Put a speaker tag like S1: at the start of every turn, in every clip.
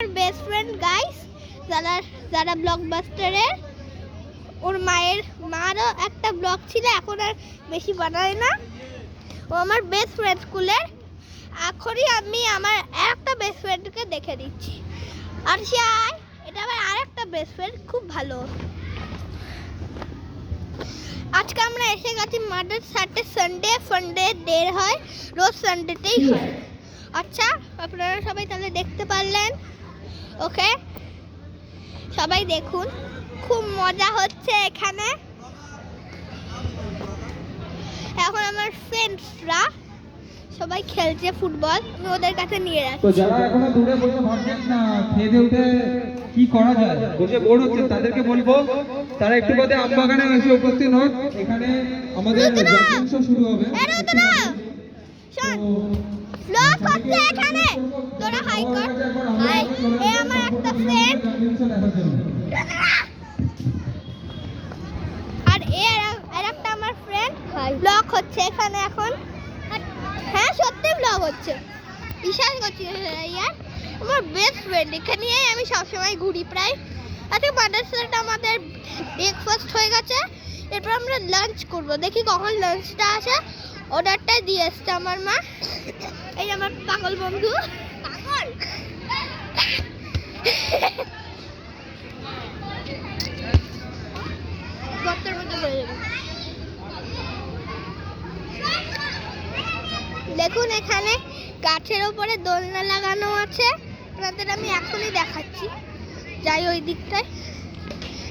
S1: আমার best friend guys, যারা ব্লকবাস্টারের ওর মারও একটা ব্লগ ছিল, এখন আর বেশি বানায় না। ও আমার বেস্ট ফ্রেন্ড স্কুলের। এখনই আমি আমার একটা বেস্ট ফ্রেন্ডকে দেখে দিচ্ছি। আর এটা আমার আরেকটা বেস্ট ফ্রেন্ড, খুব ভালো। আজকে আমরা এসে গেছি মাদার সানডে ফান্ডে দের হয়, রোজ সানডেতেই হয়। আচ্ছা, আপনারা সবাই তাহলে দেখতে পারলেন। ওকে, সবাই দেখুন, খুব মজা হচ্ছে এখানে। এখন আমার ফ্রেন্ডসরা সবাই খেলছে ফুটবল, আমি ওদের কাছে নিয়ে যাচ্ছি।
S2: তো যারা এখনো দূরে বসে ভাবছেন না খেয়ে উঠে কি করা যায়, বসে বোর হচ্ছেন, তাদেরকে বলবো তারা একটু বাদে আমবাগানে এসে উপস্থিত হন। এখানে আমাদের জাতীয় উৎসব শুরু হবে।
S1: ব্লগ হচ্ছে এখানে, তোরা হাই কর। হাই, এই আমার একটা ফ্রেন্ড, আর একটা আমার ফ্রেন্ড। ব্লগ হচ্ছে এখানে এখন। হ্যাঁ, সত্যি ব্লগ হচ্ছে, বিশ্বাস করছি ইয়ার। আমার বেস্ট ফ্রেন্ড, এখানেই আমি সবসময় ঘুরি প্রায়। আজকে মাদ্রাসাটা আমাদের ব্রেকফাস্ট হয়ে গেছে, এরপর আমরা লাঞ্চ করব। দেখি কখন লাঞ্চটা আসে। অর্ডারটা দিয়ে এসছে আমার মা। এই আমার পাগল বন্ধু, পাগল গর্তের মধ্যে পড়ে যাবে। দেখুন, এখানে গাছের উপরে দোলনা লাগানো আছে। আপনাদের আমি এখনই দেখাচ্ছি। যাই ওই দিকটায়,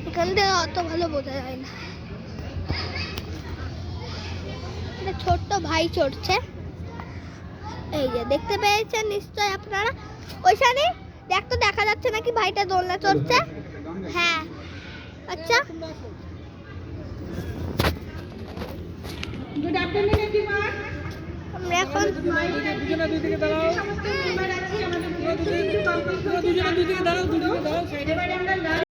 S1: এখান থেকে অত ভালো বোঝা যায় না। ছোট্ট ভাই চড়ছে, এই যে দেখতে পেয়েছেন নিশ্চয় আপনারা। ওইখানে দেখতো, দেখা যাচ্ছে নাকি ভাইটা দোলনা চড়ছে? হ্যাঁ। আচ্ছা,
S3: গুড আফটারনুন এভরিওয়ান।
S1: আমরা এখন
S2: দুদিকে দাঁড়াও,
S3: সমস্ত মেম্বার আছি, আমাদের পুরো দুদিকে দাঁড়াও, সাইডে আমরা